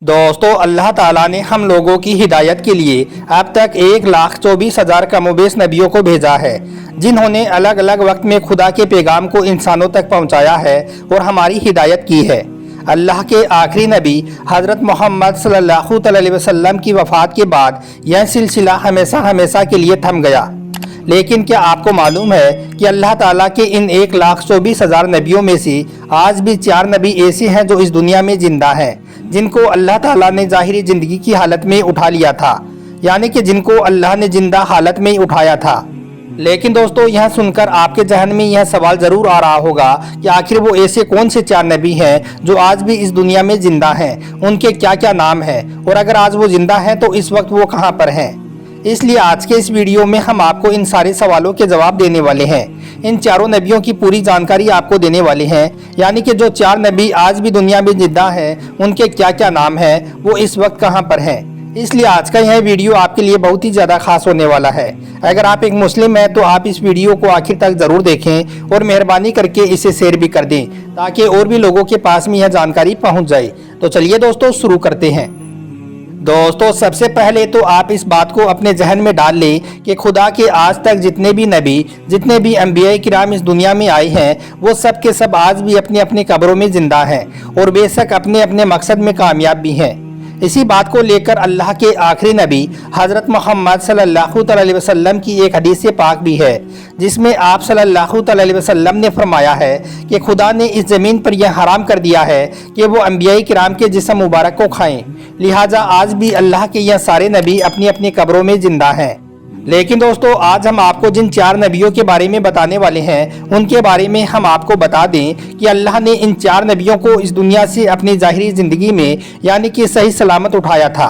दोस्तों अल्लाह ताला ने हम लोगों की हिदायत के लिए अब तक 1,24,000 कमोबेश नबियों को भेजा है, जिन्होंने अलग अलग वक्त में खुदा के पैगाम को इंसानों तक पहुंचाया है और हमारी हिदायत की है। अल्लाह के आखिरी नबी हज़रत मोहम्मद सल्लल्लाहु अलैहि वसल्लम की वफ़ात के बाद यह सिलसिला हमेशा हमेशा के लिए थम गया। लेकिन क्या आपको मालूम है कि अल्लाह ताला के इन 1,24,000 नबियों में से आज भी 4 नबी ऐसे हैं जो इस दुनिया में जिंदा हैं, जिनको अल्लाह ताला ने ज़ाहिरी ज़िंदगी की हालत में उठा लिया था, यानी कि जिनको अल्लाह ने जिंदा हालत में ही उठाया था। लेकिन दोस्तों यह सुनकर आपके जहन में यह सवाल ज़रूर आ रहा होगा कि आखिर वो ऐसे कौन से 4 नबी हैं जो आज भी इस दुनिया में जिंदा हैं, उनके क्या क्या नाम हैं, और अगर आज वो जिंदा हैं तो इस वक्त वो कहाँ पर हैं। इसलिए आज के इस वीडियो में हम आपको इन सारे सवालों के जवाब देने वाले हैं। इन चारों नबियों की पूरी जानकारी आपको देने वाले हैं, यानी कि जो 4 नबी आज भी दुनिया में जिंदा हैं उनके क्या क्या नाम हैं, वो इस वक्त कहाँ पर हैं। इसलिए आज का यह वीडियो आपके लिए बहुत ही ज़्यादा खास होने वाला है। अगर आप एक मुस्लिम हैं तो आप इस वीडियो को आखिर तक ज़रूर देखें और मेहरबानी करके इसे शेयर भी कर दें, ताकि और भी लोगों के पास में यह जानकारी पहुँच जाए। तो चलिए दोस्तों शुरू करते हैं। दोस्तों सबसे पहले तो आप इस बात को अपने जहन में डाल लें कि खुदा के आज तक जितने भी नबी, जितने भी अंबिया किराम इस दुनिया में आए हैं, वो सब के सब आज भी अपनी अपनी कब्रों में जिंदा हैं और बेशक अपने अपने मकसद में कामयाब भी हैं। इसी बात को लेकर अल्लाह के आखिरी नबी हज़रत मोहम्मद सल्लल्लाहु अलैहि वसल्लम की एक हदीस पाक भी है, जिसमें आप सल्लल्लाहु अलैहि वसल्लम ने फरमाया है कि खुदा ने इस ज़मीन पर यह हराम कर दिया है कि वो अंबिया किराम के जिस्म मुबारक को खाएं, लिहाजा आज भी अल्लाह के यह सारे नबी अपनी अपनी कब्रों में जिंदा हैं। लेकिन दोस्तों आज हम आपको जिन 4 नबियों के बारे में बताने वाले हैं, उनके बारे में हम आपको बता दें कि अल्लाह ने इन 4 नबियों को इस दुनिया से अपनी ज़ाहिरी ज़िंदगी में यानी कि सही सलामत उठाया था।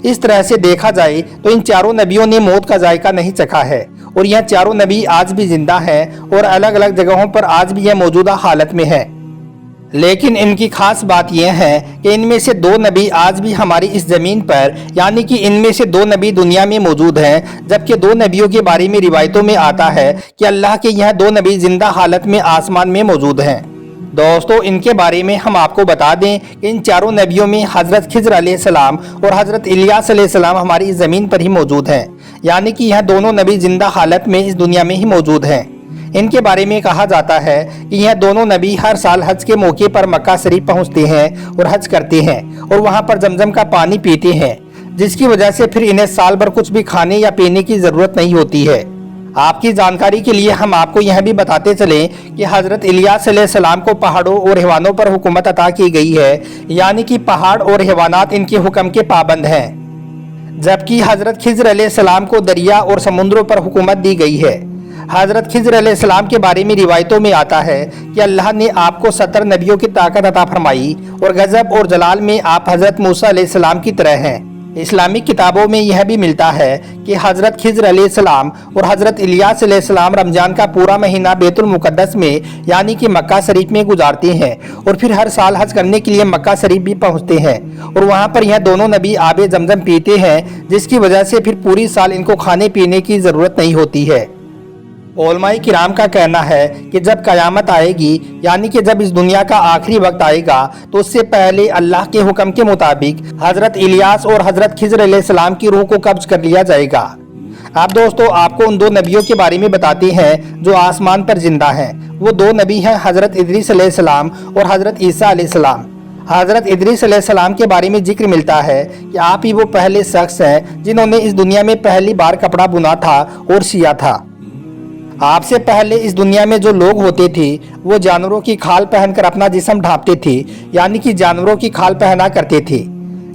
इस तरह से देखा जाए तो इन चारों नबियों ने मौत का जायका नहीं चखा है और यह चारों नबी आज भी जिंदा हैं और अलग अलग जगहों पर आज भी यह मौजूदा हालत में है। लेकिन इनकी खास बात यह है कि इनमें से 2 नबी आज भी हमारी इस ज़मीन पर, यानी कि इनमें से 2 नबी दुनिया में मौजूद हैं, जबकि 2 नबियों के बारे में रिवायतों में आता है कि अल्लाह के यह 2 नबी जिंदा हालत में आसमान में मौजूद हैं। दोस्तों इनके बारे में हम आपको बता दें कि इन चारों नबियों में हज़रत खिज़र अलैहिस्सलाम और हज़रत इलियास अलैहिस्सलाम हमारी इस ज़मीन पर ही मौजूद हैं, यानी कि यह दोनों नबी जिंदा हालत में इस दुनिया में ही मौजूद हैं। इनके बारे में कहा जाता है कि यह दोनों नबी हर साल हज के मौके पर मक्का शरीफ पहुंचते हैं और हज करते हैं और वहां पर जमजम का पानी पीते हैं, जिसकी वजह से फिर इन्हें साल भर कुछ भी खाने या पीने की ज़रूरत नहीं होती है। आपकी जानकारी के लिए हम आपको यह भी बताते चलें कि हज़रत इलियास अलैहिस्सलाम को पहाड़ों और हैवानों पर हुकूमत अता की गई है, यानी कि पहाड़ और हैवानात इनके हुक्म के पाबंद हैं, जबकि हज़रत खिज़र अलैहिस्सलाम को दरिया और समुद्रों पर हुकूमत दी गई है। हज़रत खिज़र अलैहिस्सलाम के बारे में रिवायतों में आता है कि अल्लाह ने आपको 70 नबियों की ताकत अता फरमाई और गज़ब और जलाल में आप हज़रत मूसा अलैहिस्सलाम की तरह हैं। इस्लामिक किताबों में यह भी मिलता है कि हज़रत खिज़र अलैहिस्सलाम और हज़रत इलियास अलैहिस्सलाम रमज़ान का पूरा महीना बैतुल मुक़द्दस में, यानी कि मक्का शरीफ में गुजारते हैं और फिर हर साल हज करने के लिए मक्का शरीफ भी पहुँचते हैं और वहाँ पर यह दोनों नबी आबे जमजम पीते हैं, जिसकी वजह से फिर पूरी साल इनको खाने पीने की ज़रूरत नहीं होती है। उलमाए किराम का कहना है कि जब क़यामत आएगी, यानी कि जब इस दुनिया का आखिरी वक्त आएगा, तो उससे पहले अल्लाह के हुक्म के मुताबिक हज़रत इलियास और हज़रत खिज़र अलैहिस्सलाम की रूह को कब्ज़ कर लिया जाएगा। अब दोस्तों आपको उन 2 नबियों के बारे में बताते हैं जो आसमान पर जिंदा हैं। वो 2 नबी हैं हज़रत इदरीस अलैहिस्सलाम और हज़रत ईसा अलैहिस्सलाम। हज़रत इदरीस अलैहिस्सलाम के बारे में जिक्र मिलता है कि आप ही वो पहले शख्स हैं जिन्होंने इस दुनिया में पहली बार कपड़ा बुना था और सिया था। आपसे पहले इस दुनिया में जो लोग होते थे वो जानवरों की खाल पहनकर अपना जिस्म ढांपते थे, यानी कि जानवरों की खाल पहना करते थे।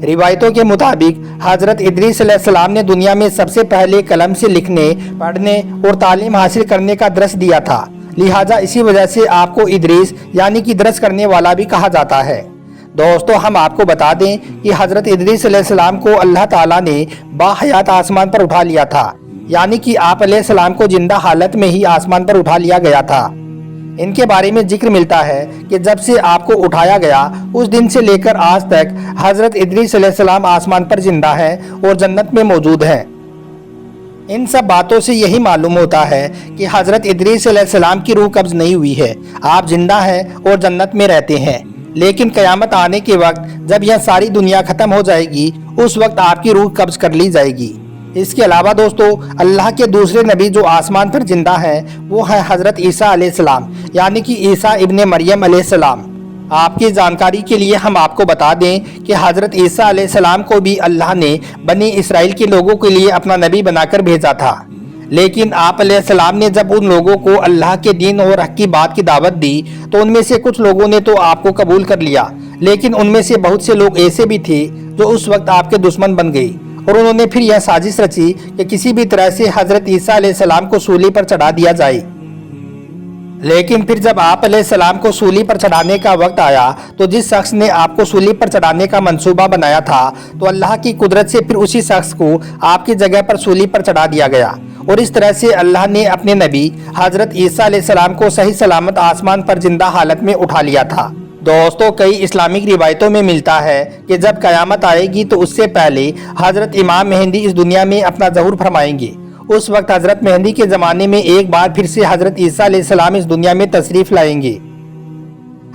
रिवायतों के मुताबिक हज़रत इदरीस अलैहिस्सलाम ने दुनिया में सबसे पहले कलम से लिखने, पढ़ने और तालीम हासिल करने का दर्स दिया था, लिहाजा इसी वजह से आपको इदरीस यानी कि दर्स करने वाला भी कहा जाता है। दोस्तों हम आपको बता दें कि हज़रत इदरीस अलैहिस्सलाम को अल्लाह ताला ने बाहयात आसमान पर उठा लिया था, यानी कि आप अलैहिस्सलाम को जिंदा हालत में ही आसमान पर उठा लिया गया था। इनके बारे में जिक्र मिलता है कि जब से आपको उठाया गया उस दिन से लेकर आज तक हज़रत इदरीस अलैहिस्सलाम आसमान पर जिंदा हैं और जन्नत में मौजूद हैं। इन सब बातों से यही मालूम होता है कि हज़रत इदरीस अलैहिस्सलाम की रूह कब्ज़ नहीं हुई है, आप जिंदा हैं और जन्नत में रहते हैं। لیکن قیامت آنے کے وقت جب یہ ساری دنیا ختم ہو جائے گی اس وقت آپ کی روح قبض کر لی جائے گی۔ اس کے علاوہ دوستو، اللہ کے دوسرے نبی جو آسمان پر زندہ ہیں وہ ہے حضرت عیسیٰ علیہ السلام، یعنی کہ عیسیٰ ابن مریم علیہ السلام۔ آپ کی جانکاری کے لیے ہم آپ کو بتا دیں کہ حضرت عیسیٰ علیہ السلام کو بھی اللہ نے بنی اسرائیل کے لوگوں کے لیے اپنا نبی بنا کر بھیجا تھا، لیکن آپ علیہ السلام نے جب ان لوگوں کو اللہ کے دین اور حق کی بات کی دعوت دی تو ان میں سے کچھ لوگوں نے تو آپ کو قبول کر لیا، لیکن ان میں سے بہت سے لوگ ایسے بھی تھے جو اس وقت آپ کے دشمن بن گئے، اور انہوں نے پھر یہ سازش رچی کہ کسی بھی طرح سے حضرت عیسیٰ علیہ السلام کو سولی پر چڑھا دیا جائے۔ لیکن پھر جب آپ علیہ السلام کو سولی پر چڑھانے کا وقت آیا تو جس شخص نے آپ کو سولی پر چڑھانے کا منصوبہ بنایا تھا تو اللہ کی قدرت سے پھر اسی شخص کو آپ کی جگہ پر سولی پر چڑھا دیا گیا، اور اس طرح سے اللہ نے اپنے نبی حضرت عیسیٰ علیہ السلام کو صحیح سلامت آسمان پر زندہ حالت میں اٹھا لیا تھا۔ دوستو، کئی اسلامک روایتوں میں ملتا ہے کہ جب قیامت آئے گی تو اس سے پہلے حضرت امام مہدی اس دنیا میں اپنا ظہور فرمائیں گے۔ اس وقت حضرت مہدی کے زمانے میں ایک بار پھر سے حضرت عیسیٰ علیہ السلام اس دنیا میں تشریف لائیں گے۔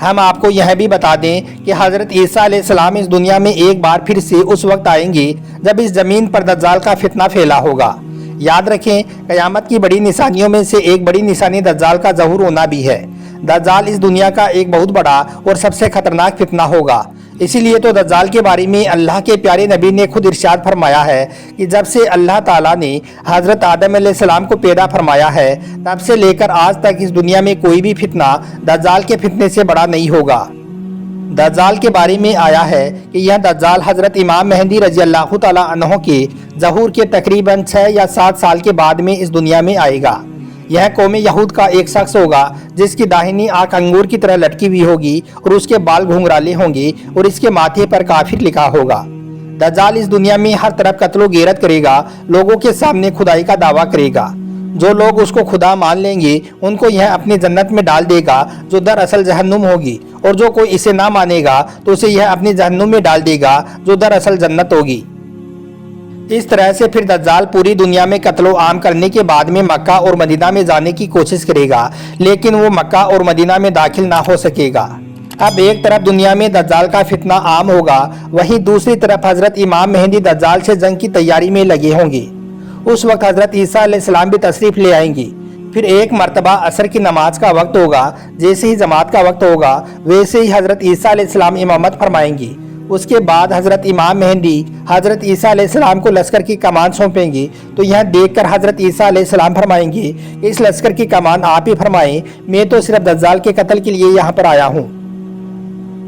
ہم آپ کو یہ بھی بتا دیں کہ حضرت عیسیٰ علیہ السلام اس دنیا میں ایک بار پھر سے اس وقت آئیں گے جب اس زمین پر دجال کا فتنہ پھیلا ہوگا۔ یاد رکھیں، قیامت کی بڑی نشانیوں میں سے ایک بڑی نشانی دجال کا ظہور ہونا بھی ہے۔ دجال اس دنیا کا ایک بہت بڑا اور سب سے خطرناک فتنہ ہوگا۔ اسی لیے تو دجال کے بارے میں اللہ کے پیارے نبی نے خود ارشاد فرمایا ہے کہ جب سے اللہ تعالیٰ نے حضرت آدم علیہ السلام کو پیدا فرمایا ہے تب سے لے کر آج تک اس دنیا میں کوئی بھی فتنہ دجال کے فتنے سے بڑا نہیں ہوگا۔ دجال کے بارے میں آیا ہے کہ یہ دجال حضرت امام مہدی رضی اللہ تعالیٰ عنہ کے ظہور کے تقریباً 6 یا 7 سال کے بعد میں اس دنیا میں آئے گا۔ یہ قوم یہود کا ایک شخص ہوگا جس کی داہنی آنکھ انگور کی طرح لٹکی ہوئی ہوگی اور اس کے بال گھنگرالے ہوں گے اور اس کے ماتھے پر کافر لکھا ہوگا۔ دجال اس دنیا میں ہر طرف قتل و غیرت کرے گا، لوگوں کے سامنے خدائی کا دعویٰ کرے گا۔ جو لوگ اس کو خدا مان لیں گے ان کو یہ اپنی جنت میں ڈال دے گا جو دراصل جہنم ہوگی، اور جو کوئی اسے نہ مانے گا تو اسے یہ اپنی جہنم میں ڈال دے گا جو دراصل جنت ہوگی۔ اس طرح سے پھر دجال پوری دنیا میں قتل و عام کرنے کے بعد میں مکہ اور مدینہ میں جانے کی کوشش کرے گا، لیکن وہ مکہ اور مدینہ میں داخل نہ ہو سکے گا۔ اب ایک طرف دنیا میں دجال کا فتنہ عام ہوگا، وہیں دوسری طرف حضرت امام مہدی دجال سے جنگ کی تیاری میں لگے ہوں گے۔ اس وقت حضرت عیسیٰ علیہ السلام بھی تشریف لے آئیں گے۔ پھر ایک مرتبہ عصر کی نماز کا وقت ہوگا، جیسے ہی جماعت کا وقت ہوگا ویسے ہی حضرت عیسیٰ علیہ السلام امامت فرمائیں گے۔ اس کے بعد حضرت امام مہدی حضرت عیسیٰ علیہ السلام کو لشکر کی کمان سونپیں گے، تو یہ دیکھ کر حضرت عیسیٰ علیہ السلام فرمائیں گے کہ اس لشکر کی کمان آپ ہی فرمائیں، میں تو صرف دجال کے قتل کے لیے یہاں پر آیا ہوں۔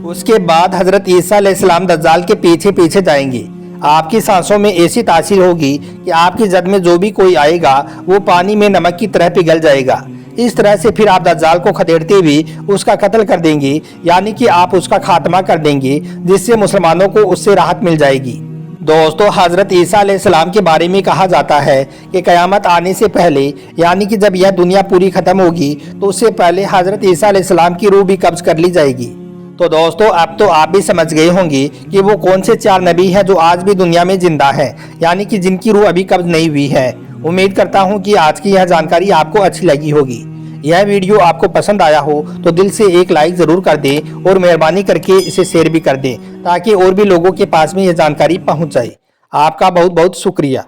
اس کے بعد حضرت عیسیٰ علیہ السلام دجال کے پیچھے پیچھے جائیں گے۔ آپ کی سانسوں میں ایسی تاثیر ہوگی کہ آپ کی زد میں جو بھی کوئی آئے گا وہ پانی میں نمک کی طرح پگھل جائے گا۔ اس طرح سے پھر آپ دجال کو کھدیڑتے ہوئے اس کا قتل کر دیں گے، یعنی کہ آپ اس کا خاتمہ کر دیں گے، جس سے مسلمانوں کو اس سے راحت مل جائے گی۔ دوستو، حضرت عیسیٰ علیہ السلام کے بارے میں کہا جاتا ہے کہ قیامت آنے سے پہلے، یعنی کہ جب یہ دنیا پوری ختم ہوگی تو اس سے پہلے حضرت عیسیٰ علیہ السلام کی روح بھی قبض کر لی جائے گی۔ تو دوستو، اب تو آپ بھی سمجھ گئے ہوں گے کہ وہ کون سے 4 نبی ہیں جو آج بھی دنیا میں زندہ ہیں، یعنی کہ جن کی روح ابھی قبض نہیں ہوئی ہے۔ امید کرتا ہوں کہ آج کی یہ جانکاری آپ کو اچھی لگی ہوگی۔ یہ ویڈیو آپ کو پسند آیا ہو تو دل سے ایک لائک ضرور کر دیں اور مہربانی کر کے اسے شیئر بھی کر دیں تاکہ اور بھی لوگوں کے پاس میں یہ جانکاری پہنچ جائے۔ آپ کا بہت بہت شکریہ۔